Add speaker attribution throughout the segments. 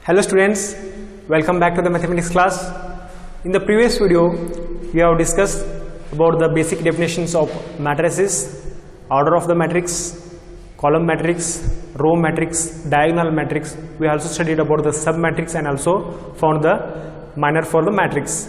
Speaker 1: Hello students, welcome back to the mathematics class. In the previous video, we have discussed about the basic definitions of matrices, order of the matrix, column matrix, row matrix, diagonal matrix. We also studied about the submatrix and also found the minor for the matrix.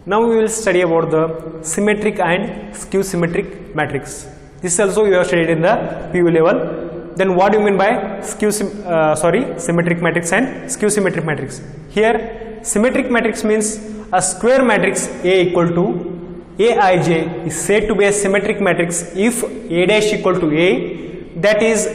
Speaker 1: Now we will study about the symmetric and skew symmetric matrix. This also you have studied in the PU level. Then what do you mean by symmetric matrix and skew symmetric matrix? Here symmetric matrix means a square matrix A equal to Aij is said to be a symmetric matrix if A dash equal to A, that is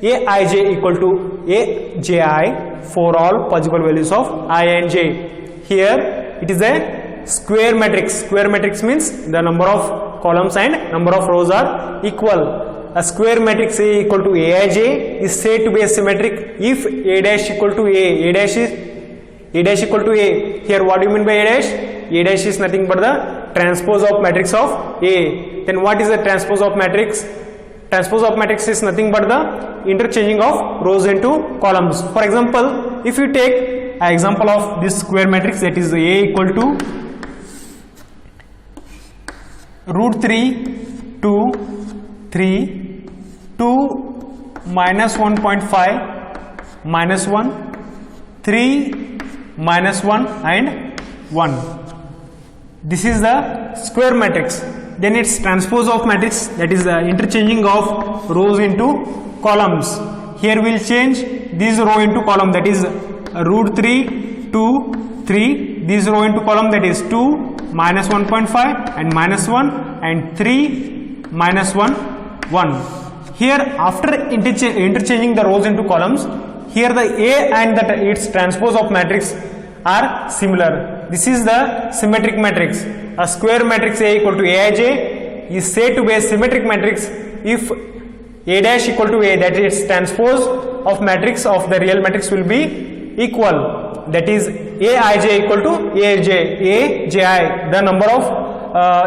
Speaker 1: Aij equal to Aj for all possible values of I and j. Here it is a square matrix. Square matrix means the number of columns and number of rows are equal. A square matrix A equal to Aij is said to be a symmetric if A dash equal to A. A dash equal to A. Here what do you mean by A dash? A dash is nothing but the transpose of matrix of A. Then what is the transpose of matrix? Transpose of matrix is nothing but the interchanging of rows into columns. For example, if you take an example of this square matrix, that is A equal to root 3, 2, 3, 2 minus 1.5 minus 1, 3 minus 1 and 1. This is the square matrix. Then its transpose of matrix, that is the interchanging of rows into columns. Here we will change this row into column, that is root 3, 2, 3. This row into column, that is 2 minus 1.5 and minus 1 and 3 minus 1, 1. Here after interchanging the rows into columns, here the A and its transpose of matrix are similar. This is the symmetric matrix. A square matrix A equal to Aij is said to be a symmetric matrix if A dash equal to A, that is its transpose of matrix of the real matrix will be equal. That is Aij equal to Aj, the number of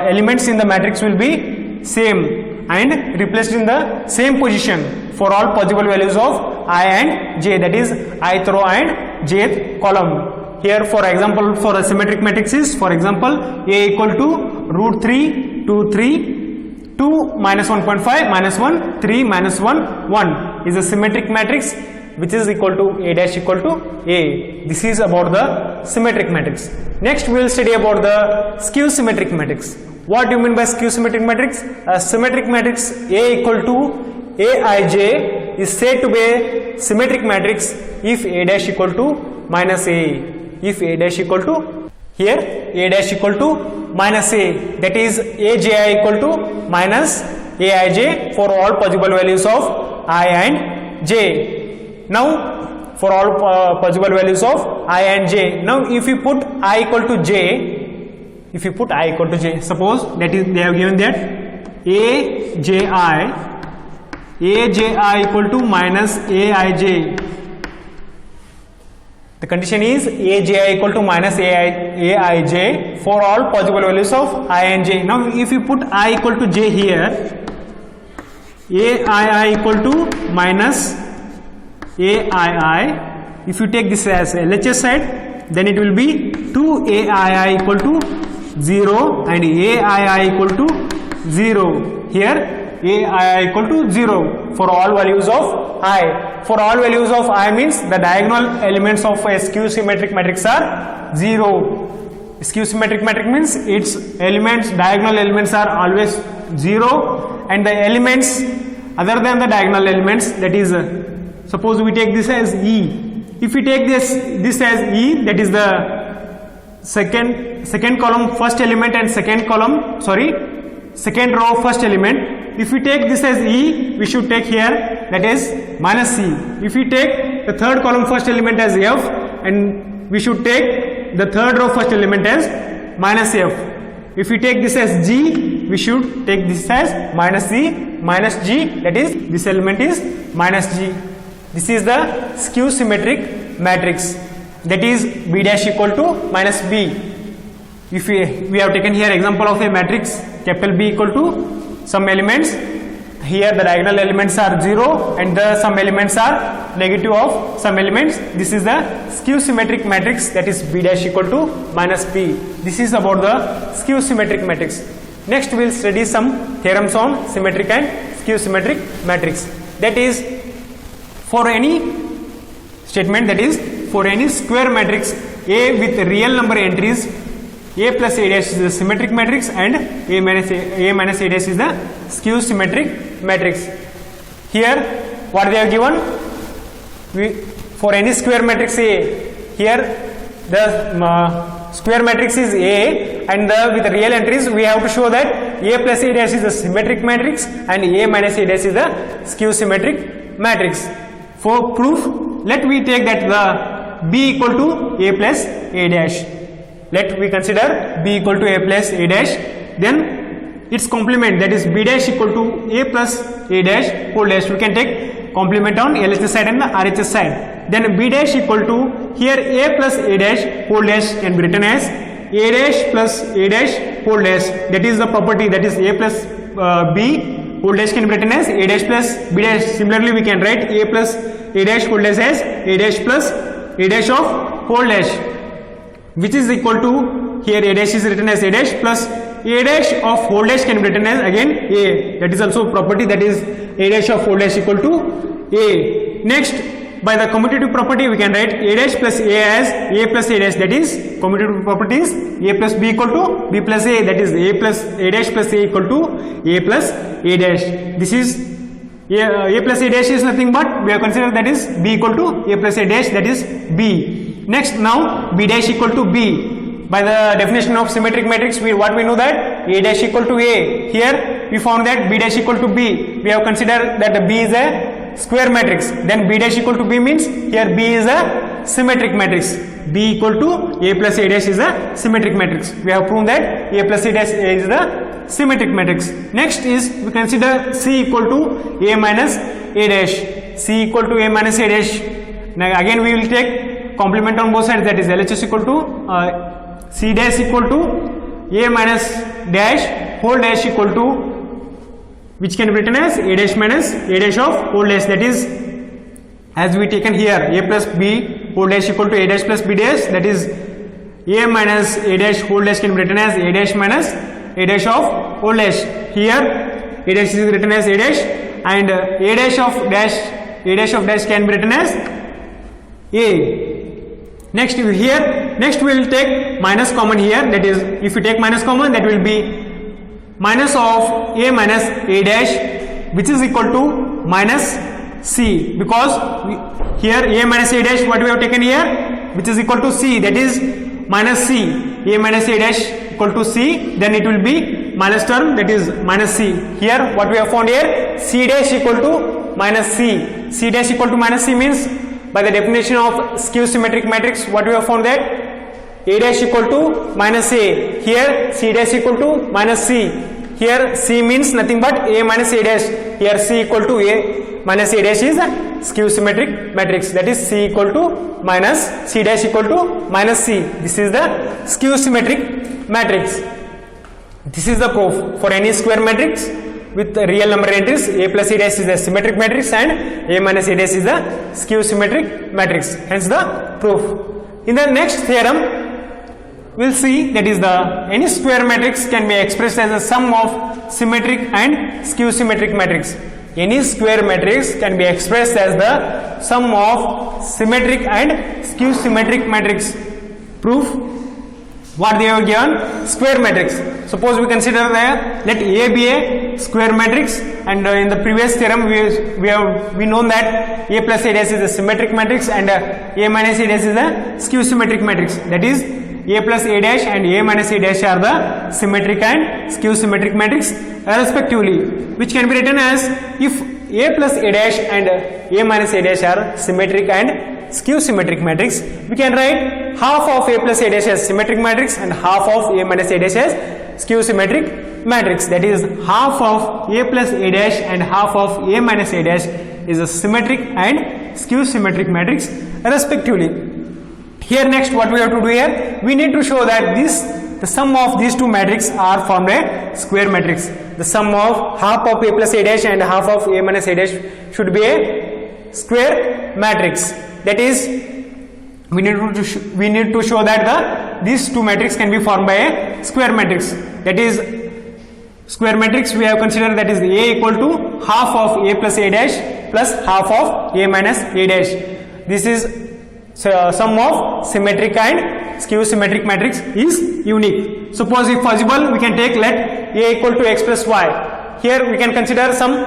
Speaker 1: elements in the matrix will be same and replaced in the same position for all possible values of I and j, that is ith row and jth column. Here for example, for a symmetric matrix is, for example, A equal to root 3, 2, 3, 2 minus 1.5 minus 1, 3 minus 1, 1 is a symmetric matrix which is equal to A dash equal to A. This is about the symmetric matrix. Next we will study about the skew symmetric matrix. What do you mean by skew symmetric matrix? A symmetric matrix A equal to Aij is said to be a symmetric matrix if A dash equal to minus A. If A dash equal to, here A dash equal to minus A, that is Aj equal to minus Aij for all possible values of I and j. Now for all possible values of I and j. Now if you put I equal to j, suppose that is they have given that Aji equal to minus Aij. The condition is Aji equal to minus Aij for all possible values of I and j. Now if you put I equal to j here, Aii equal to minus Aii, if you take this as LHS side, then it will be 2Aii equal to 0 and Aii equal to 0. Here Aii equal to 0 for all values of I. For all values of I means the diagonal elements of a skew symmetric matrix are 0. Skew symmetric matrix means its elements, diagonal elements are always 0 and the elements other than the diagonal elements, that is suppose we take this as E. If we take this as E, that is the second column first element and second row first element. If we take this as E, we should take here that is minus C. If we take the third column first element as F, and we should take the third row first element as minus F. If we take this as G, we should take this as minus C minus G, that is this element is minus G. This is the skew symmetric matrix, that is B dash equal to minus B. If we have taken here example of a matrix capital B equal to some elements here the diagonal elements are 0 and the some elements are negative of some elements. This is the skew symmetric matrix, that is B dash equal to minus B. This is about the skew symmetric matrix. Next we will study some theorems on symmetric and skew symmetric matrix. That is, for any statement, that is for any square matrix A with real number entries, A plus A dash is the symmetric matrix and A minus A dash is the skew symmetric matrix. Here what they have given, for any square matrix A, here the square matrix is A and with real entries we have to show that A plus A dash is the symmetric matrix and A minus A dash is the skew symmetric matrix. For proof, let we take that the B equal to A plus A dash. Let we consider B equal to A plus A dash, then its complement, that is B dash equal to A plus A dash whole dash. We can take complement on LHS side and the RHS side. Then B dash equal to, here A plus A dash whole dash can be written as A dash plus A dash whole dash. That is the property, that is A plus B whole dash can be written as A dash plus B dash. Similarly we can write A plus A dash whole dash as A dash plus A dash of whole dash, which is equal to, here A dash is written as A dash plus A dash of whole dash can be written as again A. That is also property, that is A dash of whole dash equal to A. Next, by the commutative property we can write A dash plus A as A plus A dash, that is commutative property is A plus B equal to B plus A, that is A plus A dash plus A equal to A plus A dash. This is A plus A dash is nothing but we have considered that is B equal to A plus A dash, that is B. Next, now B dash equal to B. By the definition of symmetric matrix, what we know that A dash equal to A. Here we found that B dash equal to B. We have considered that the B is a square matrix. Then B dash equal to B means here B is a symmetric matrix. B equal to A plus A dash is a symmetric matrix. We have proven that A plus A dash is the symmetric matrix. Next is we consider C equal to A minus A dash. C equal to A minus A dash. Now again we will take complement on both sides, that is LHS equal to C dash equal to A minus dash whole dash equal to, which can be written as A dash minus A dash of whole dash, that is as we taken here A plus B whole dash equal to A dash plus B dash, that is A minus A dash whole dash can be written as A dash minus A dash of whole dash. Here A dash is written as A dash and A dash of dash can be written as A. Next here, we will take minus common here, that is if we take minus common, that will be minus of A minus A dash, which is equal to minus C, because here A minus A dash what we have taken here, which is equal to C, that is minus C. A minus A dash equal to C, then it will be minus term, that is minus C. Here what we have found here, C dash equal to minus C. C dash equal to minus C means, by the definition of skew symmetric matrix, what we have found that A dash equal to minus A. Here C dash equal to minus C. Here C means nothing but A minus A dash. Here C equal to A minus A dash is a skew symmetric matrix. That is C equal to minus C dash equal to minus C. This is the skew symmetric matrix. This is the proof for any square matrix with real number entries. A plus A dash is a symmetric matrix and A minus A dash is a skew symmetric matrix. Hence the proof. In the next theorem, we will see, that is the any square matrix can be expressed as a sum of symmetric and skew symmetric matrix. Any square matrix can be expressed as the sum of symmetric and skew symmetric matrix. Proof. What they have given, square matrix. Suppose we consider that let A be a square matrix, and in the previous theorem we known that A plus A dash is a symmetric matrix and A minus A dash is a skew symmetric matrix. That is A plus A dash and A minus A dash are the symmetric and skew symmetric matrix respectively, which can be written as, if A plus A dash and A minus A dash are symmetric and skew symmetric matrix, we can write half of A plus A dash as symmetric matrix and half of A minus A dash as skew symmetric matrix. That is half of A plus A dash and half of A minus A dash is a symmetric and skew symmetric matrix respectively. Here next what we have to do here, we need to show that the sum of these two matrices are formed a square matrix. The sum of half of a plus a dash and half of a minus a dash should be a square matrix. That is, we need to show that these two matrices can be formed by a square matrix. That is, square matrix we have considered, that is A equal to half of a plus a dash plus half of a minus a dash. This is sum of symmetric and skew symmetric matrix is unique. Suppose if possible, we can take let A equal to x plus y. Here we can consider some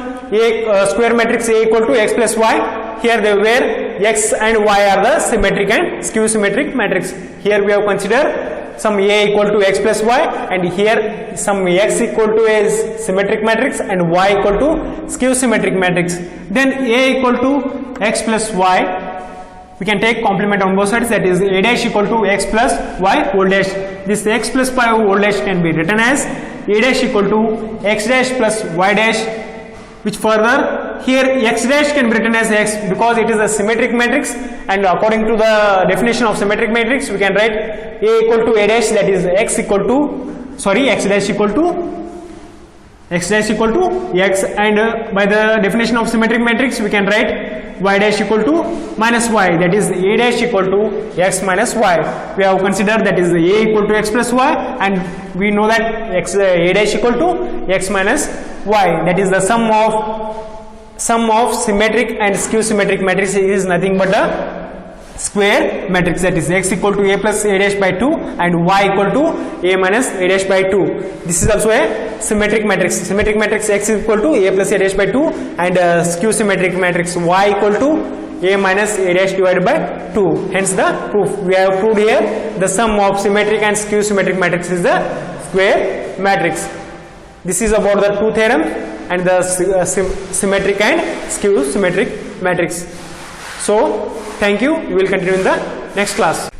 Speaker 1: square matrix A equal to x plus y. Here where x and y are the symmetric and skew symmetric matrix. Here we have considered some A equal to x plus y, and here some x equal to a symmetric matrix and y equal to skew symmetric matrix. Then A equal to x plus y, we can take complement on both sides, that is a dash equal to x plus y whole dash. This x plus y whole dash can be written as a dash equal to x dash plus y dash, which further here x dash can be written as x because it is a symmetric matrix, and according to the definition of symmetric matrix we can write a equal to a dash, that is x dash equal to x, and by the definition of symmetric matrix we can write y dash equal to minus y, that is a dash equal to x minus y. We have considered that is a equal to x plus y, and we know that a dash equal to x minus y. That is the sum of symmetric and skew symmetric matrix is nothing but a square matrix, that is x equal to a plus a dash by 2 and y equal to a minus a dash by 2. This is also a symmetric matrix. Symmetric matrix x equal to a plus a dash by 2 and skew symmetric matrix y equal to a minus a dash divided by 2. Hence the proof. We have proved here the sum of symmetric and skew symmetric matrix is the square matrix. This is about the two theorem and the symmetric and skew symmetric matrix. So thank you. We will continue in the next class.